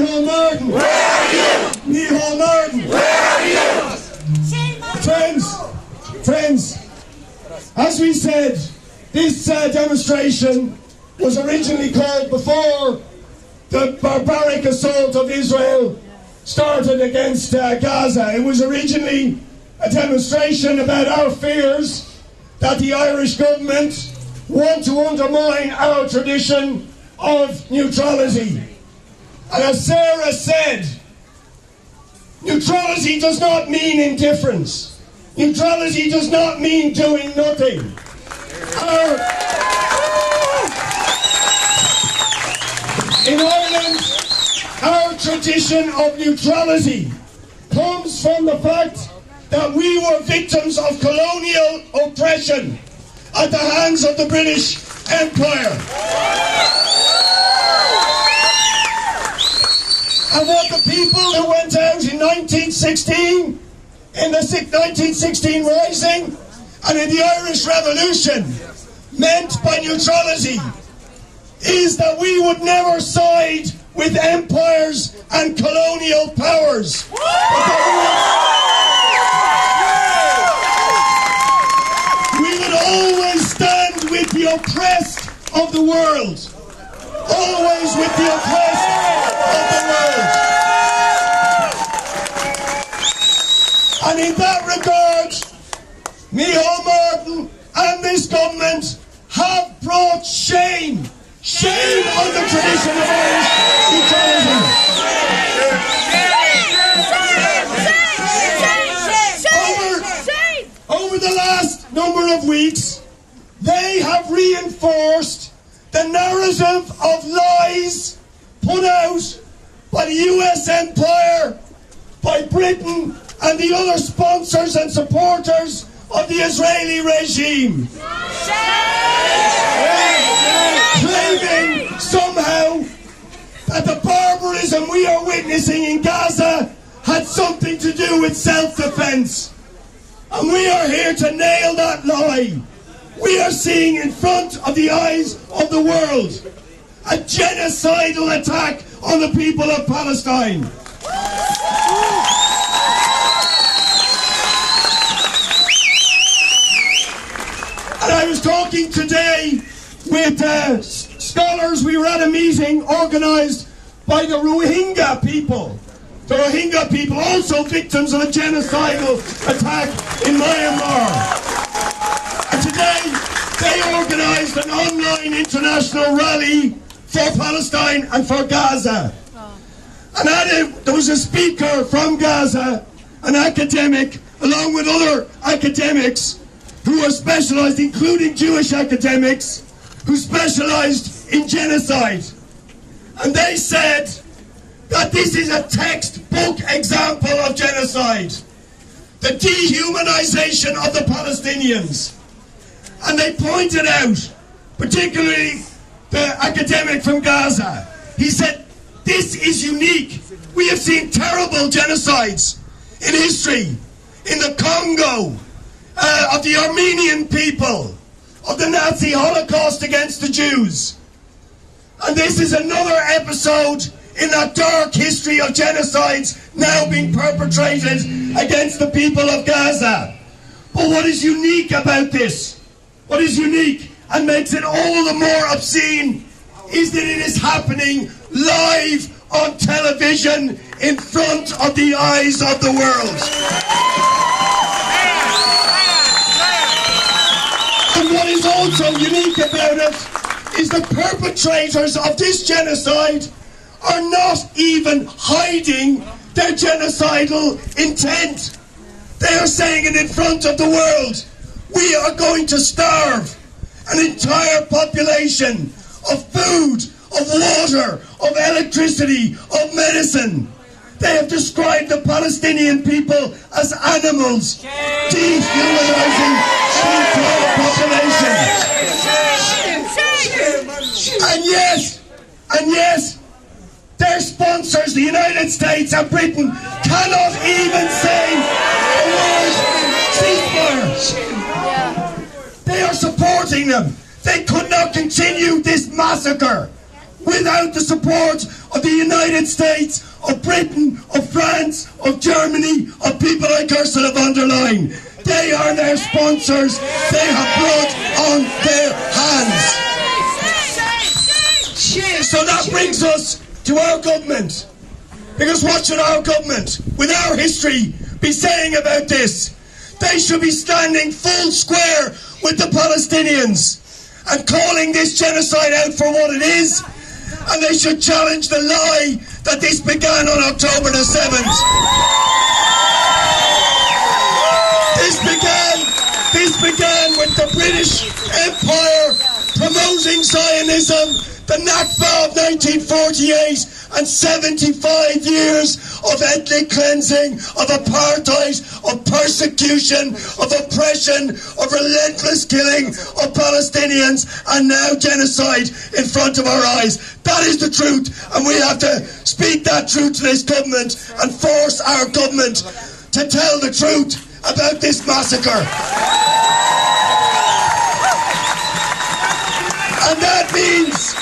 Micheál Martin. Where are you? Micheál Martin. Where are you? Friends, as we said, this demonstration was originally called before the barbaric assault of Israel started against Gaza. It was originally a demonstration about our fears that the Irish government want to undermine our tradition of neutrality. And as Sarah said, neutrality does not mean indifference. Neutrality does not mean doing nothing. In Ireland, our tradition of neutrality comes from the fact that we were victims of colonial oppression at the hands of the British Empire. And what the people who went out in 1916, in the 1916 Rising, and in the Irish Revolution, meant by neutrality, is that we would never side with empires and colonial powers. We would always stand with the oppressed of the world. Always with the oppressed of the world. And in that regard, Micheál Martin and this government have brought shame on the tradition of Irish neutrality. Over the last number of weeks, they have reinforced the narrative of lies put out by the US empire, by Britain and the other sponsors and supporters of the Israeli regime. Claiming somehow that the barbarism we are witnessing in Gaza had something to do with self-defense. And we are here to nail that lie. We are seeing in front of the eyes of the world a genocidal attack on the people of Palestine. And I was talking today with scholars. We were at a meeting organised by the Rohingya people. The Rohingya people, also victims of a genocidal attack in Myanmar. And today, they organised an online international rally for Palestine and for Gaza. And at it, there was a speaker from Gaza, an academic, along with other academics who are specialised, including Jewish academics, who specialised in genocide. And they said that this is a textbook example of genocide. The dehumanisation of the Palestinians. And they pointed out, particularly the academic from Gaza, he said, this is unique. We have seen terrible genocides in history, in the Congo, of the Armenian people, of the Nazi Holocaust against the Jews. And this is another episode in that dark history of genocides now being perpetrated against the people of Gaza. But what is unique about this, what is unique and makes it all the more obscene, is that it is happening live on television in front of the eyes of the world. And what is also unique about it is the perpetrators of this genocide are not even hiding their genocidal intent. They are saying it in front of the world. We are going to starve an entire population of food, of water, of electricity, of medicine. They have described the Palestinian people as animals, dehumanizing the entire population. And yes, their sponsors, the United States and Britain, cannot even say a word ceasefire. They are supporting them. They could not continue this massacre without the support of the United States, of Britain, of France, of Germany, of people like Ursula von der Leyen. They are their sponsors. They have blood on their hands. So that brings us to our government. Because what should our government, with our history, be saying about this? They should be standing full square with the Palestinians and calling this genocide out for what it is. And they should challenge the lie that this began on October the 7th. This began with the British Empire promoting Zionism, the Nakba of 1948, and 75 years of ethnic cleansing, of apartheid, of persecution, of oppression, of relentless killing of Palestinians, and now genocide in front of our eyes. That is the truth, and we have to speak that truth to this government and force our government to tell the truth about this massacre. And that means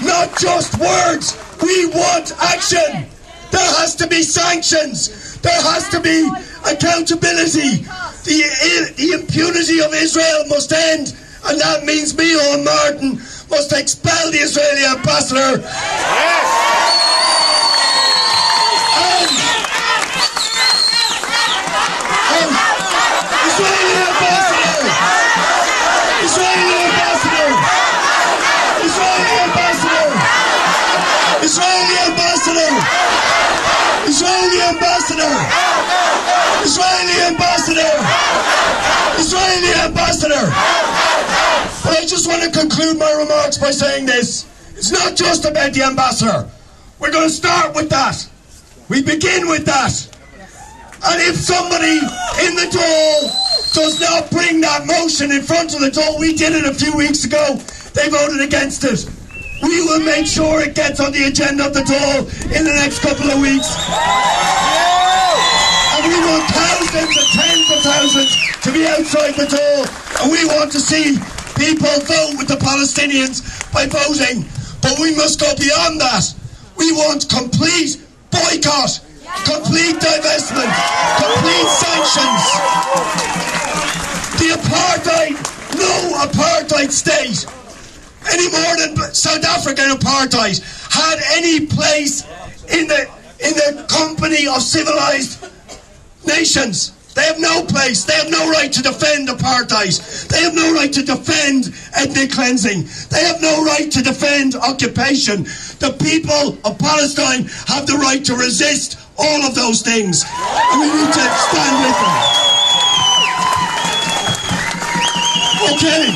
not just words. We want action. There has to be sanctions. There has to be accountability. The impunity of Israel must end. And that means me, Owen Martin, must expel the Israeli ambassador. Yes. Israeli ambassador! Israeli ambassador! Israeli ambassador! Israeli ambassador! Israeli ambassador! Israeli ambassador! Israeli ambassador! But I just want to conclude my remarks by saying this. It's not just about the ambassador. We're going to start with that. We begin with that. And if somebody in the Dáil does not bring that motion in front of the Dáil, we did it a few weeks ago, they voted against it. We will make sure it gets on the agenda of the Dáil in the next couple of weeks. And we want thousands and tens of thousands to be outside the Dáil. And we want to see people vote with the Palestinians by voting. But we must go beyond that. We want complete boycott, complete divestment, complete sanctions. The apartheid, no apartheid state, any more than South African apartheid, had any place in the company of civilized nations. They have no place. They have no right to defend apartheid. They have no right to defend ethnic cleansing. They have no right to defend occupation. The people of Palestine have the right to resist all of those things. And we need to stand with them. Okay.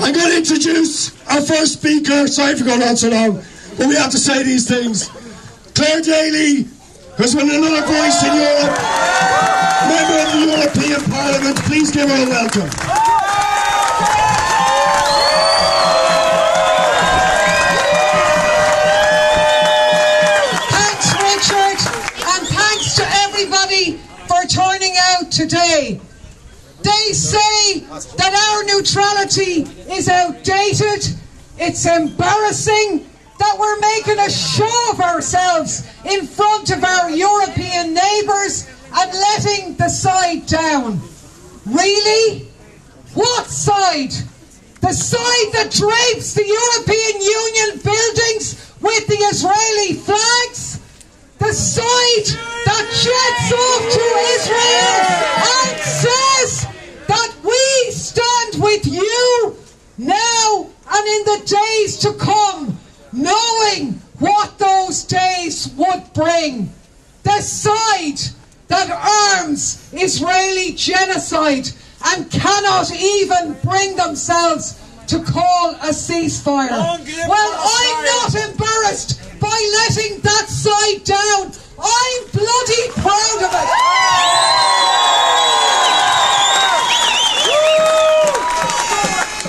I'm going to introduce our first speaker. Sorry for going on so long, but we have to say these things. Claire Daly, who's been another voice in Europe, member of the European Parliament. Please give her a welcome. Thanks, Richard, and thanks to everybody for turning out today. They say that our neutrality is outdated, it's embarrassing, that we're making a show of ourselves in front of our European neighbours and letting the side down. Really? What side? The side that drapes the European Union buildings with the Israeli flags? The side that jets off to Israel and says that we stand with you now and in the days to come, knowing what those days would bring. The side that arms Israeli genocide and cannot even bring themselves to call a ceasefire. Well, I'm not embarrassed by letting that side down. I'm bloody proud of it.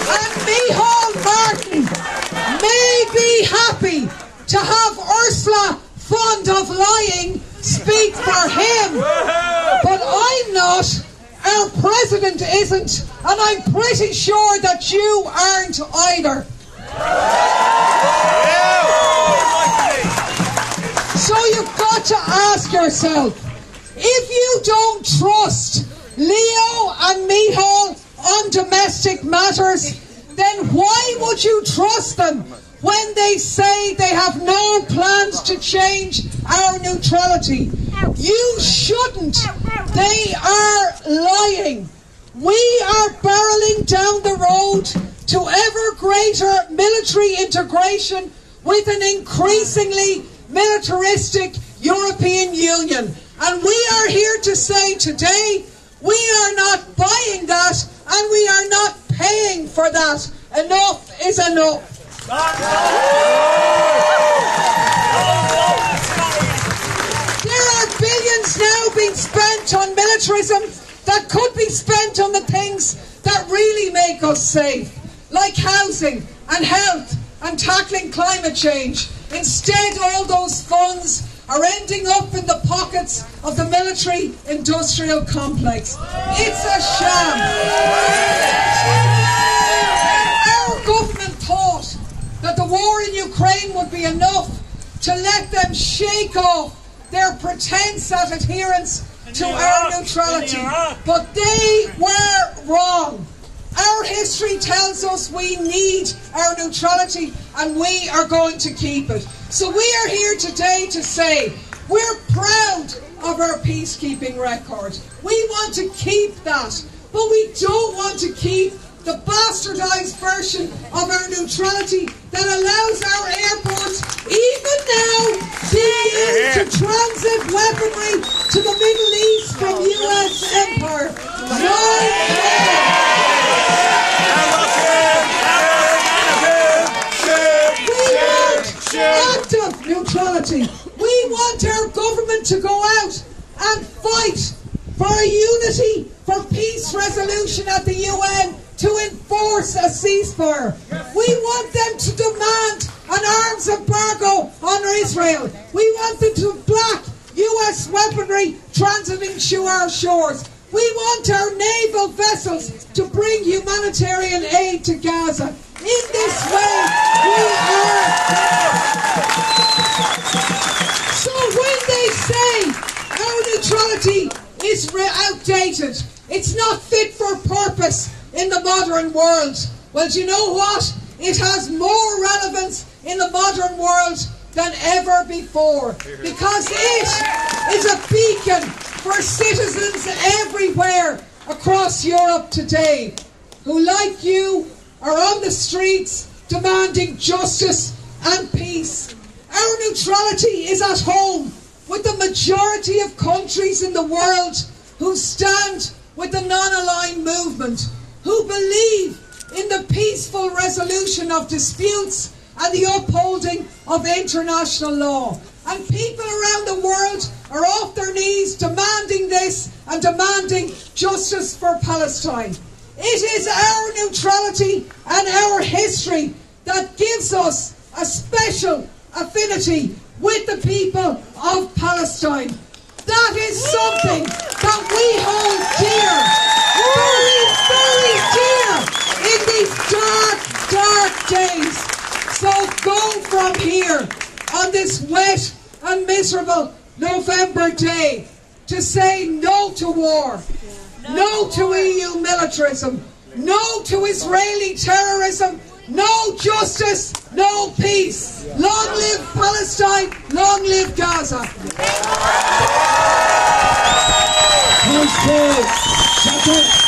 And Micheál Martin may be happy to have Ursula von der Leyen speak for him, but I'm not. Our president isn't, and I'm pretty sure that you aren't either. got to ask yourself, if you don't trust Leo and Micheál on domestic matters, then why would you trust them when they say they have no plans to change our neutrality? You shouldn't. They are lying. We are barreling down the road to ever greater military integration with an increasingly militaristic European Union. And we are here to say today, we are not buying that and we are not paying for that. Enough is enough. There are billions now being spent on militarism that could be spent on the things that really make us safe, like housing and health and tackling climate change. Instead, all those funds are ending up in the pockets of the military-industrial complex. It's a sham. Our government thought that the war in Ukraine would be enough to let them shake off their pretense at adherence to our neutrality, but they were wrong. Our history tells us we need our neutrality and we are going to keep it. So we are here today to say we're proud of our peacekeeping record. We want to keep that, but we don't want to keep the bastardised version of our neutrality that allows our airports, even now, to use to transit weaponry to the Middle East from US empire. No active neutrality. We want our government to go out and fight for a unity, for peace resolution at the UN to enforce a ceasefire. We want them to demand an arms embargo on Israel. We want them to block US weaponry transiting to our shores. We want our naval vessels to bring humanitarian aid to Gaza. In this way, we are. So when they say our neutrality is outdated, it's not fit for purpose in the modern world, well, do you know what? It has more relevance in the modern world than ever before, because it is a beacon for citizens everywhere across Europe today who, like you, are on the streets demanding justice and peace. Our neutrality is at home with the majority of countries in the world who stand with the non-aligned movement, who believe in the peaceful resolution of disputes and the upholding of international law. And people around the world are off their knees demanding this and demanding justice for Palestine. It is our neutrality and our history that gives us a special affinity with the people of Palestine. That is something that we hold dear, very, very dear in these dark, dark days. So go from here on this wet and miserable November day to say no to war, no to EU militarism, no to Israeli terrorism, no justice, no peace. Long live Palestine, long live Gaza. Thanks, Paul.